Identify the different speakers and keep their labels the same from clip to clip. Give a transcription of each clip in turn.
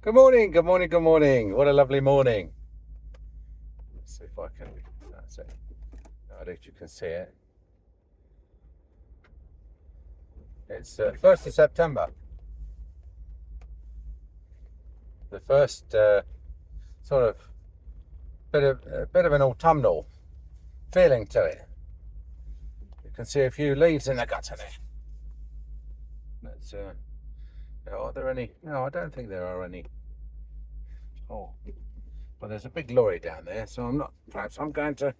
Speaker 1: Good morning, good morning, good morning. What a lovely morning. Let's see if I can. That's it. At least you can see it. It's 1st of September. The first sort of bit of an autumnal feeling to it. You can see a few leaves in the gutter there. Let's. Are there any? No, I don't think there are any. Oh, well, there's a big lorry down there, so I'm not. Perhaps I'm going to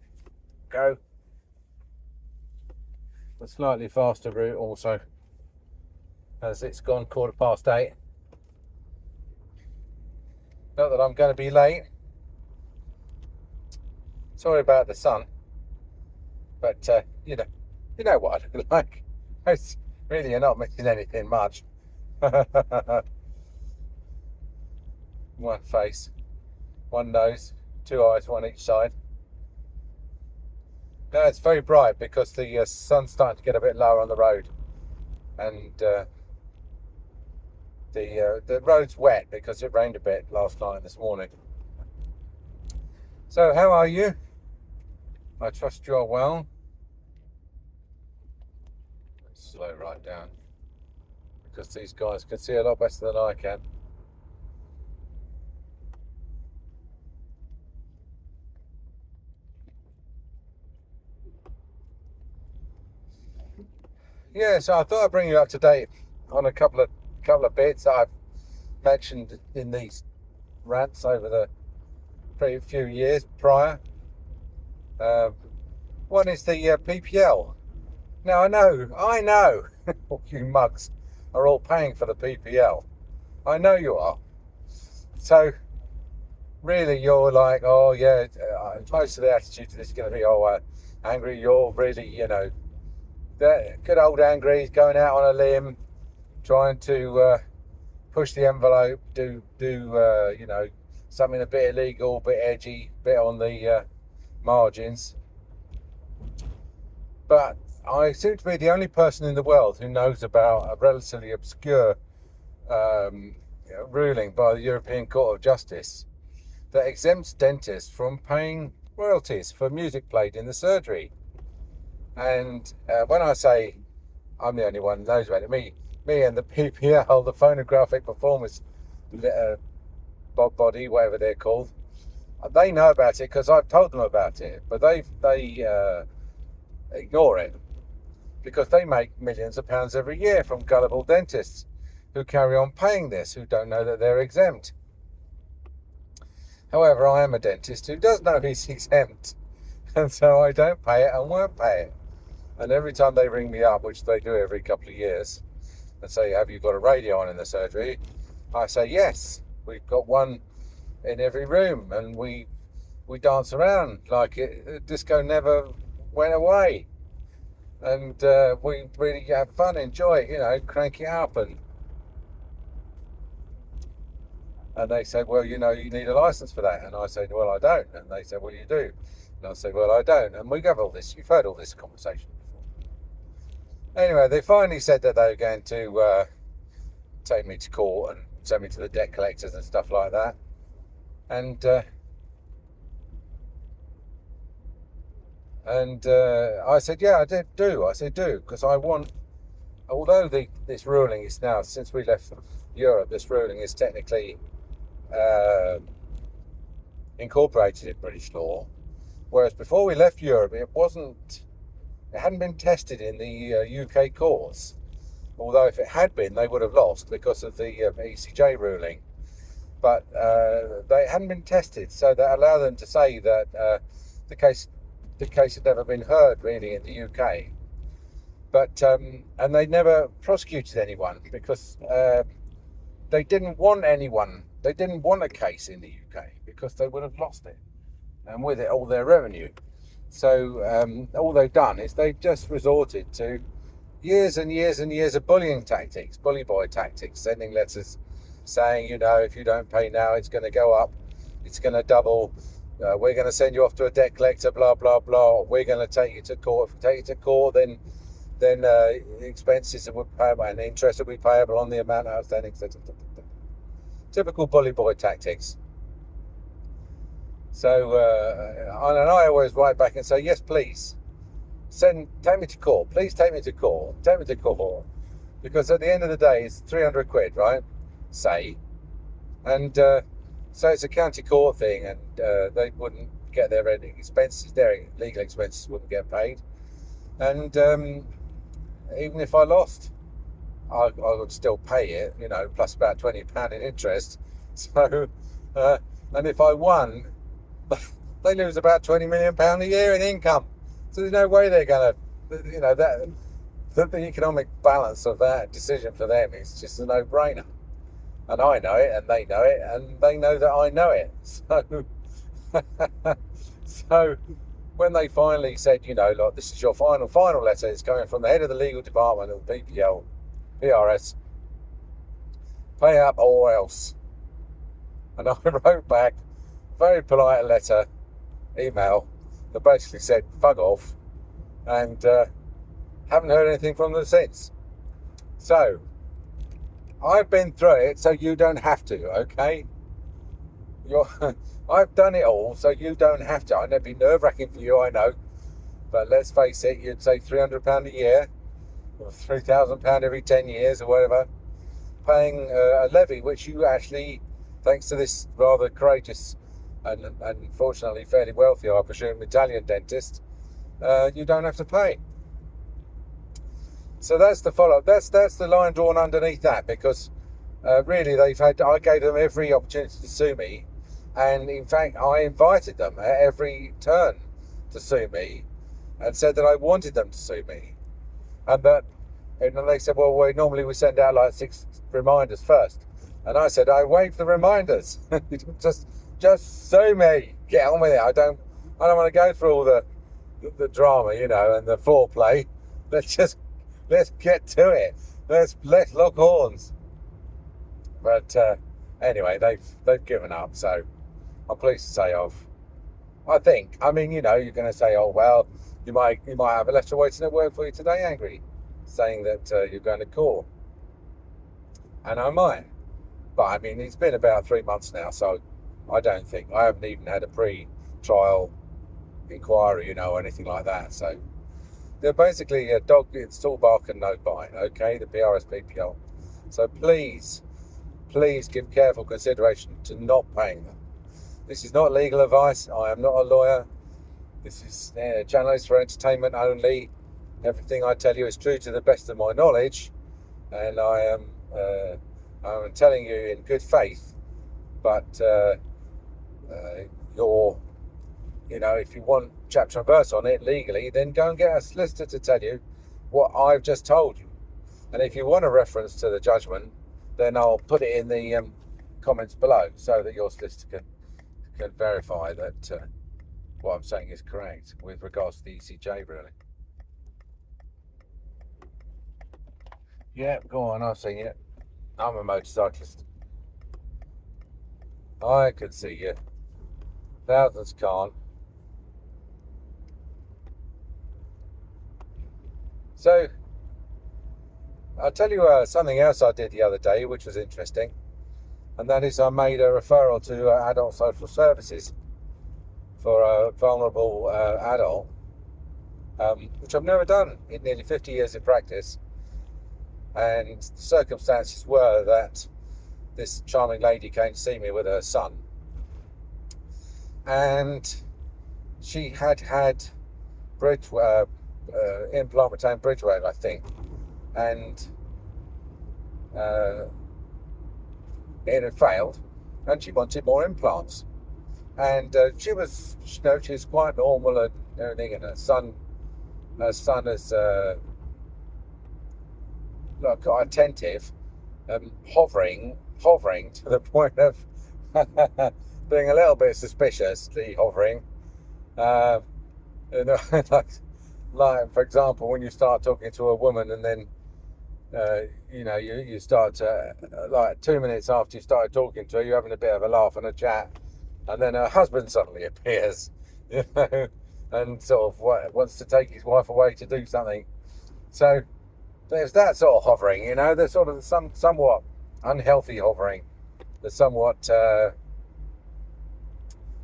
Speaker 1: go the slightly faster route also, as it's gone 8:15. Not that I'm going to be late. Sorry about the sun, but you know what I look like. It's really, you're not missing anything much. One face, one nose, two eyes, one each side. No, it's very bright because the sun's starting to get a bit lower on the road, and the road's wet because it rained a bit last night and this morning. So, how are you? I trust you are well. Let's slow right down because these guys can see a lot better than I can. Yeah, so I thought I'd bring you up to date on a couple of bits that I've mentioned in these rants over the few years prior. One is the PPL. Now I know, you mugs are all paying for the PPL. I know you are. So really, you're like, oh yeah, most of the attitude to this is going to be, angry. You're really, that good old angry, going out on a limb, trying to push the envelope, do something a bit illegal, a bit edgy, a bit on the margins. But I seem to be the only person in the world who knows about a relatively obscure ruling by the European Court of Justice that exempts dentists from paying royalties for music played in the surgery. And when I say I'm the only one who knows about it, me and the PPL, the Phonographic Performers body, whatever they're called, they know about it because I've told them about it, but they ignore it because they make millions of pounds every year from gullible dentists who carry on paying this, who don't know that they're exempt. However, I am a dentist who does know he's exempt, and so I don't pay it and won't pay it. And every time they ring me up, which they do every couple of years, and say, have you got a radio on in the surgery? I say, yes, we've got one in every room, and we dance around like it. Disco never went away. And we really have fun, enjoy it, crank it up. And they say, well, you need a license for that. And I say, well, I don't. And they say, well, you do. And I say, well, I don't. And we have all this. You've heard all this conversation before. Anyway, they finally said that they were going to take me to court and send me to the debt collectors and stuff like that. And I said, yeah, I do. I said, do, because I want, although this ruling is now, since we left Europe, this ruling is technically incorporated in British law, whereas before we left Europe, it hadn't been tested in the UK courts. Although if it had been, they would have lost because of the ECJ ruling. But they hadn't been tested, so that allowed them to say that the case had never been heard really in the UK. But and they never prosecuted anyone because they didn't want anyone. They didn't want a case in the UK because they would have lost it, and with it all their revenue. So all they've done is they've just resorted to years and years and years of bullying tactics, bully boy tactics, sending letters saying, if you don't pay now, it's going to go up, it's going to double. We're going to send you off to a debt collector, blah blah blah. We're going to take you to court. If we take you to court, then expenses and interest will be payable on the amount outstanding, etc. Typical bully boy tactics. So, and I always write back and say, yes, please, take me to court. Please take me to court. Take me to court. Because at the end of the day, it's 300 quid, right? Say. And so it's a county court thing, and they wouldn't get their expenses, their legal expenses wouldn't get paid. And even if I lost, I would still pay it, plus about £20 in interest. So, and if I won, they lose about £20 million a year in income. So there's no way they're going to, the economic balance of that decision for them is just a no-brainer. And I know it, and they know it, and they know that I know it. So when they finally said, like, this is your final letter, it's coming from the head of the legal department of PPL, PRS, pay up or else. And I wrote back a very polite email that basically said, fuck off, and haven't heard anything from them since. So I've been through it, so you don't have to, okay? I've done it all, so you don't have to. I know it'd be nerve-wracking for you, I know. But let's face it, you'd say £300 a year, or £3,000 every 10 years, or whatever, paying a levy, which you actually, thanks to this rather courageous and fortunately fairly wealthy, I presume, Italian dentist, you don't have to pay. So that's the follow-up. That's the line drawn underneath that, because really I gave them every opportunity to sue me, and in fact I invited them at every turn to sue me, and said that I wanted them to sue me, and they said, well, normally we send out like 6 reminders first, and I said I waive the reminders. just sue me, get on with it. I don't want to go through all the drama, and the foreplay. Let's get to it. Let's lock horns. But anyway, they've given up. So I'm pleased to say I think. I mean, you're going to say, oh well, you might have a letter waiting at work for you today, Angry, saying that you're going to court, and I might. But I mean, it's been about 3 months now, so I haven't even had a pre-trial inquiry, or anything like that. So. They're basically a dog, it's all bark and no bite, okay, the PRS PPL. So please give careful consideration to not paying them. This is not legal advice. I am not a lawyer. This is channel is for entertainment only. Everything I tell you is true to the best of my knowledge, and I'm telling you in good faith. But if you want chapter and verse on it legally, then go and get a solicitor to tell you what I've just told you. And if you want a reference to the judgment, then I'll put it in the comments below, so that your solicitor can verify that what I'm saying is correct with regards to the ECJ, really. Yeah, go on, I've seen it. I'm a motorcyclist. I can see you. Thousands can't. So, I'll tell you something else I did the other day, which was interesting, and that is I made a referral to adult social services for a vulnerable adult, which I've never done in nearly 50 years of practice. And the circumstances were that this charming lady came to see me with her son, and she had implant retained bridge weight, I think, and it had failed, and she wanted more implants. And she was quite normal and everything, and her son is quite attentive, hovering to the point of being a little bit suspiciously hovering. Like for example, when you start talking to a woman, and then you start to, like 2 minutes after you started talking to her, you're having a bit of a laugh and a chat, and then her husband suddenly appears, and sort of wants to take his wife away to do something. So there's that sort of hovering, there's sort of somewhat unhealthy hovering. the somewhat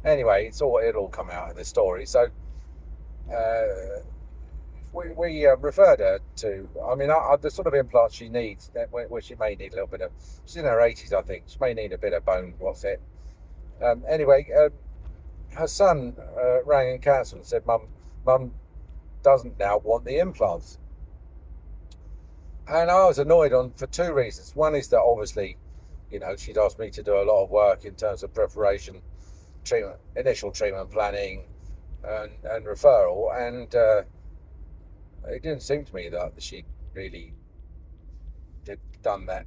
Speaker 1: anyway, it'll all come out in the story. So we referred her to. I mean, the sort of implants she needs, where she may need a little bit of. She's in her 80s, I think. She may need a bit of bone. What's it? Anyway, her son rang and cancelled and said, "Mum doesn't now want the implants." And I was annoyed for two reasons. One is that obviously, she'd asked me to do a lot of work in terms of preparation, treatment, initial treatment planning, and referral, and it didn't seem to me that she really done that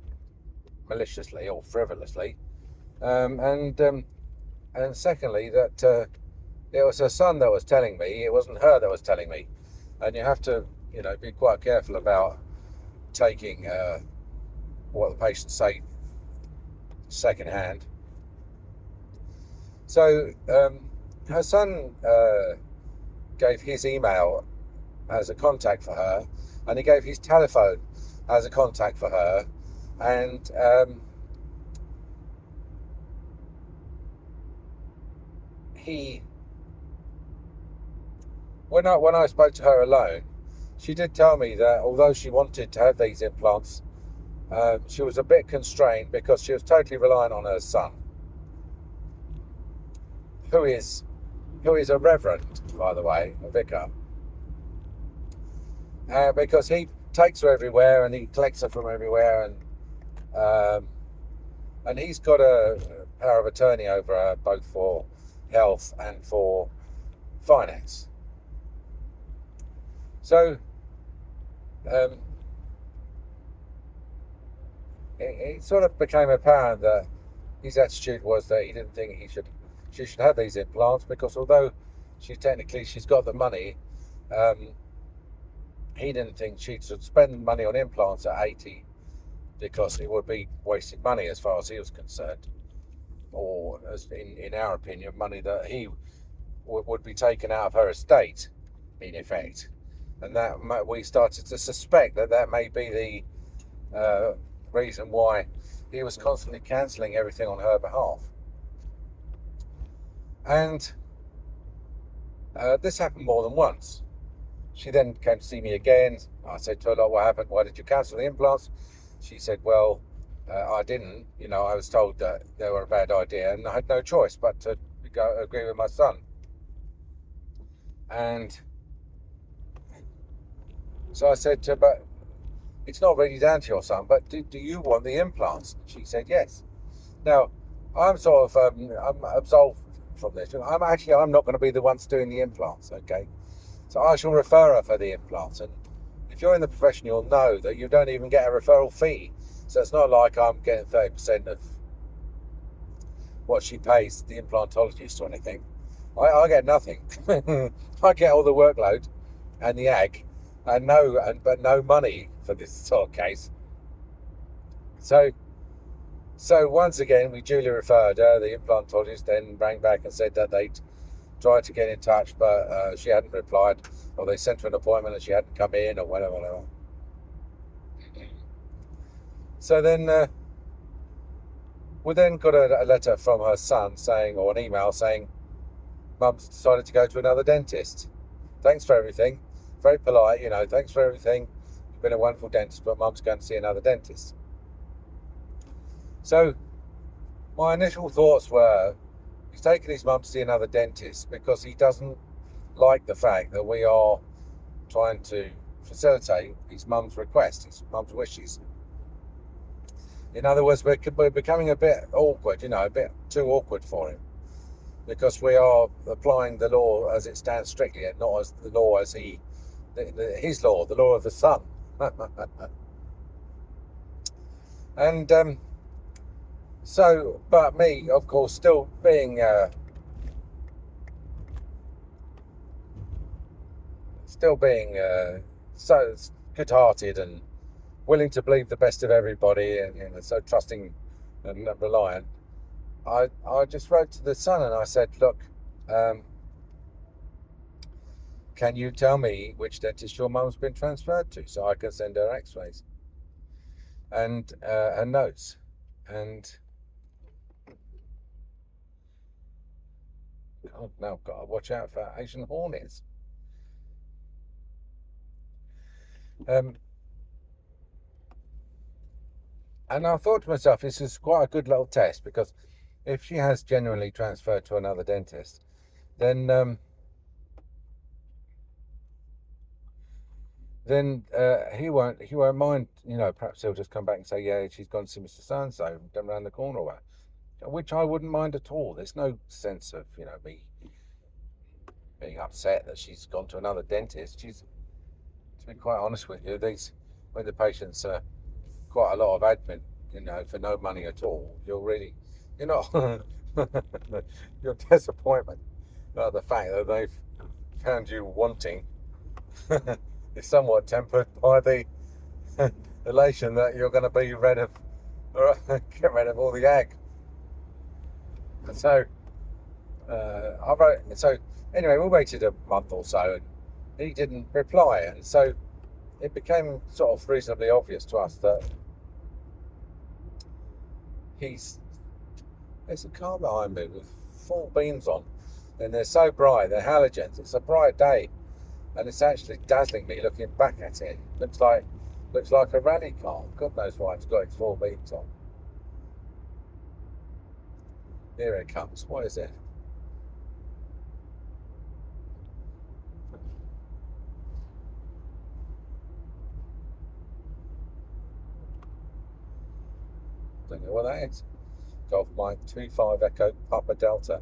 Speaker 1: maliciously or frivolously. And secondly, that it was her son that was telling me, it wasn't her that was telling me. And you have to, be quite careful about taking what the patients say secondhand. So her son gave his email as a contact for her, and he gave his telephone as a contact for her, and when I spoke to her alone, she did tell me that although she wanted to have these implants, she was a bit constrained because she was totally reliant on her son, who is a reverend, by the way, a vicar. Because he takes her everywhere and he collects her from everywhere, and he's got a power of attorney over her both for health and for finance. So it sort of became apparent that his attitude was that he didn't think she should have these implants, because although she's got the money, he didn't think she should spend money on implants at 80, because it would be wasted money as far as he was concerned, or as in our opinion, money that he would be taken out of her estate, in effect. And that we started to suspect that may be the reason why he was constantly cancelling everything on her behalf. And this happened more than once. She then came to see me again. I said to her, "Look, what happened? Why did you cancel the implants?" She said, "Well, I didn't. I was told that they were a bad idea, and I had no choice but to agree with my son." And so I said to her, "But it's not really down to your son, but do you want the implants?" She said, "Yes." Now, I'm sort of I'm absolved from this. I'm not going to be the ones doing the implants, okay? So I shall refer her for the implants. And if you're in the profession, you'll know that you don't even get a referral fee. So it's not like I'm getting 30% of what she pays the implantologist or anything. I get nothing. I get all the workload and the ag, but no money for this sort of case. So once again, we duly referred her. The implantologist then rang back and said that they'd tried to get in touch, but she hadn't replied, or they sent her an appointment and she hadn't come in, or whatever. So then we then got a letter from her son saying, or an email saying, "Mum's decided to go to another dentist. Thanks for everything." Very polite, "Thanks for everything. You've been a wonderful dentist, but Mum's going to see another dentist." So my initial thoughts were, he's taken his mum to see another dentist because he doesn't like the fact that we are trying to facilitate his mum's request, his mum's wishes. In other words, we're becoming a bit awkward, a bit too awkward for him, because we are applying the law as it stands strictly, and not as the law as his law, the law of the son. And so, but me, of course, still being so good-hearted and willing to believe the best of everybody, and so trusting and reliant, I just wrote to the son and I said, "Look, can you tell me which dentist your mum's been transferred to, so I can send her x-rays and notes?" And oh, now I've got to watch out for Asian hornets. And I thought to myself, this is quite a good little test, because if she has genuinely transferred to another dentist, then he won't mind. Perhaps he'll just come back and say, yeah, she's gone to see Mr. So and so down around the corner, or what, which I wouldn't mind at all. There's no sense of me being upset that she's gone to another dentist. To be quite honest with you, when the patients are quite a lot of admin, for no money at all, you're not your disappointment at the fact that they've found you wanting is somewhat tempered by the elation that you're going to be rid of, or get rid of all the ag. So So anyway, we waited a month or so, and he didn't reply, and so it became sort of reasonably obvious to us that there's a car behind me with 4 beams on, and they're so bright, they're halogens. It's a bright day, and it's actually dazzling me looking back at it. Looks like a rally car. God knows why it's got its 4 beams on. Here it comes. What is it? Don't know what that is. Golf Mike 25 Echo Papa Delta.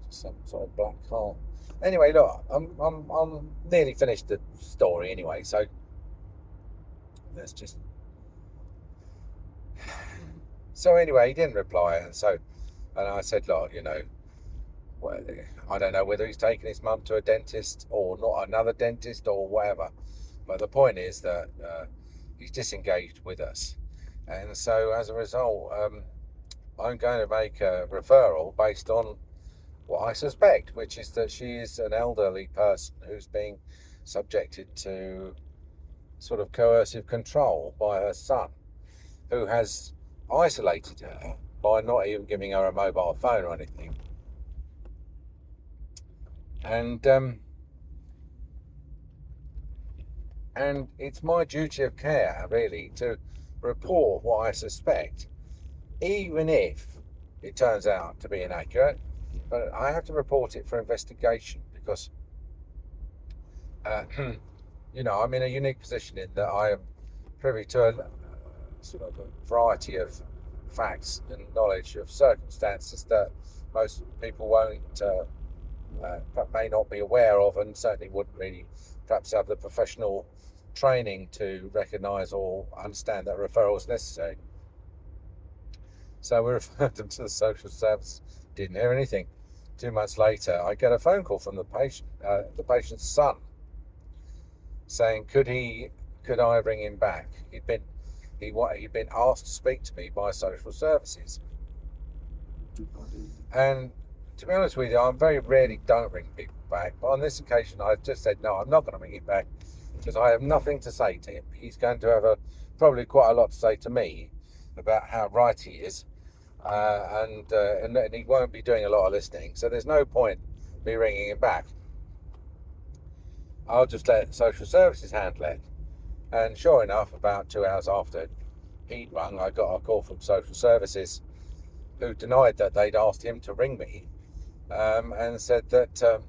Speaker 1: Some sort of black car. Anyway, look, I'm nearly finished the story anyway, so let's just. So anyway, he didn't reply, and I said, look, well, I don't know whether he's taken his mum to a dentist or not, another dentist or whatever, but the point is that he's disengaged with us, and so as a result, I'm going to make a referral based on what I suspect, which is that she is an elderly person who's being subjected to sort of coercive control by her son, who has isolated her by not even giving her a mobile phone or anything. And it's my duty of care, really, to report what I suspect, even if it turns out to be inaccurate. But I have to report it for investigation, because, I'm in a unique position in that I am privy to a sort of a variety of facts and knowledge of circumstances that most people may not be aware of, and certainly wouldn't really perhaps have the professional training to recognise or understand that referral is necessary. So we referred them to the social service. Didn't hear anything. 2 months later, I get a phone call from the patient's son, saying, could I bring him back? He'd been asked to speak to me by social services. And to be honest with you, I very rarely don't ring people back, but on this occasion I just said, no, I'm not going to ring him back, because I have nothing to say to him. He's going to have probably quite a lot to say to me about how right he is, and he won't be doing a lot of listening, so there's no point me ringing him back. I'll just let social services handle it. And sure enough, about 2 hours after he'd rung, I got a call from social services, who denied that they'd asked him to ring me, and said that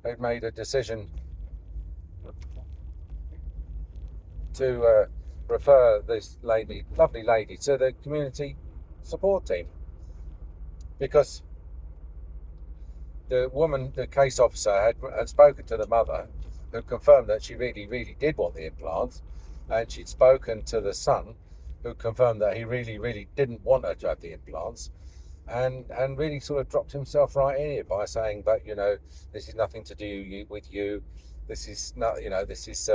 Speaker 1: they'd made a decision to refer this lovely lady, to the community support team, because the case officer had spoken to the mother, who confirmed that she really, really did want the implants, and she'd spoken to the son, who confirmed that he really, really didn't want her to have the implants, and really sort of dropped himself right in it by saying, but this is nothing to do with you. This is not, this is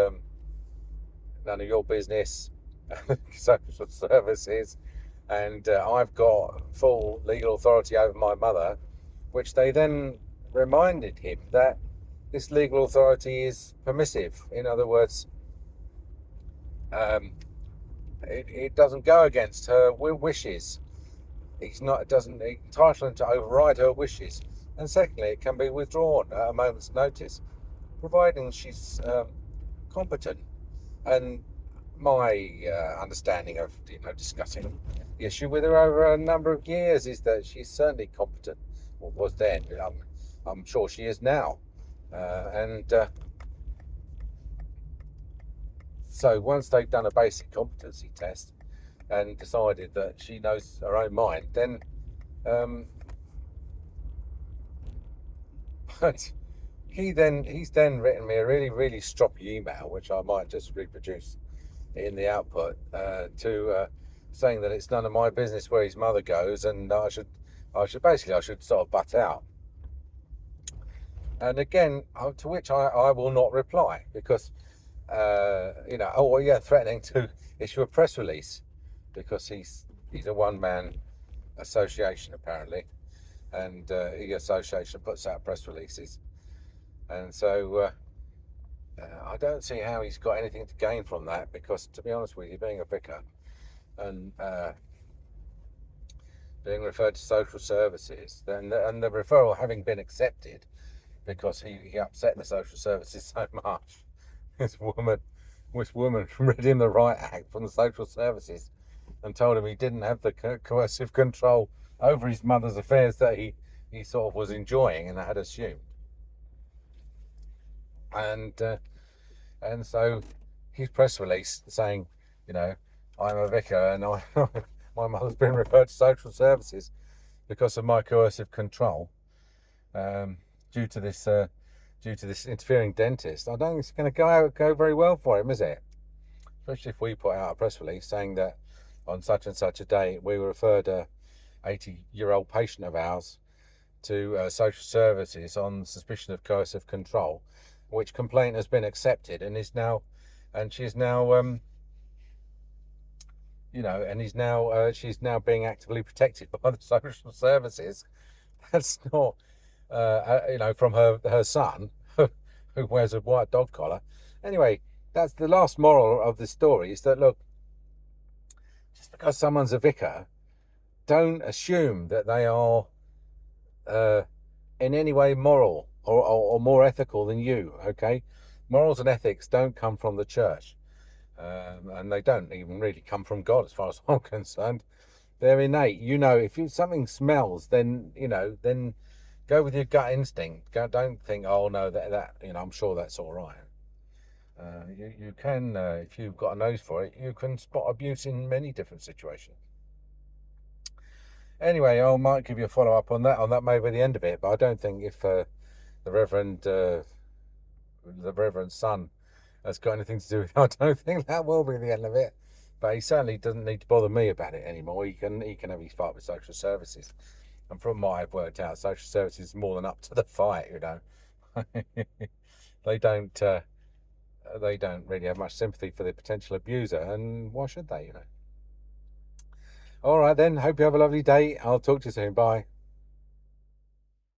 Speaker 1: none of your business. Social services, and I've got full legal authority over my mother, which they then reminded him that this legal authority is permissive. In other words, it doesn't go against her wishes. he's not, it doesn't entitle him to override her wishes. And secondly, it can be withdrawn at a moment's notice, providing she's competent. And my understanding of discussing the issue with her over a number of years is that she's certainly competent, or was then. I'm sure she is now, and so once they've done a basic competency test and decided that she knows her own mind, then but he's then written me a really, really stroppy email, which I might just reproduce in the output, to saying that it's none of my business where his mother goes, and I should sort of butt out. And again, to which I will not reply, because threatening to issue a press release, because he's a one-man association apparently, and the association puts out press releases, and so I don't see how he's got anything to gain from that, because to be honest with you, being a vicar and being referred to social services, and the referral having been accepted because he upset the social services so much, this woman read him the right act from the social services and told him he didn't have the coercive control over his mother's affairs that he sort of was enjoying and had assumed. And so his press release saying, I'm a vicar and my mother's been referred to social services because of my coercive control, due to this interfering dentist. I don't think it's going to go very well for him, is it? Especially if we put out a press release saying that on such and such a day we referred a 80-year-old patient of ours to social services on suspicion of coercive control, which complaint has been accepted and she's now she's now being actively protected by the social services. That's not from her son who wears a white dog collar. Anyway, that's the last moral of the story, is that, look, just because someone's a vicar, don't assume that they are in any way moral or more ethical than you, okay? Morals and ethics don't come from the church, and they don't even really come from God as far as I'm concerned. They're innate. If something smells, then go with your gut instinct. Don't think, oh no, that I'm sure that's all right. You can, if you've got a nose for it, you can spot abuse in many different situations. Anyway, I might give you a follow up on that. On that may be the end of it, but I don't think if the Reverend's son has got anything to do with it, I don't think that will be the end of it. But he certainly doesn't need to bother me about it anymore. He can have his fight with social services. And from what I've worked out, social services is more than up to the fight, They don't really have much sympathy for the potential abuser, and why should they, All right then, hope you have a lovely day. I'll talk to you soon. Bye.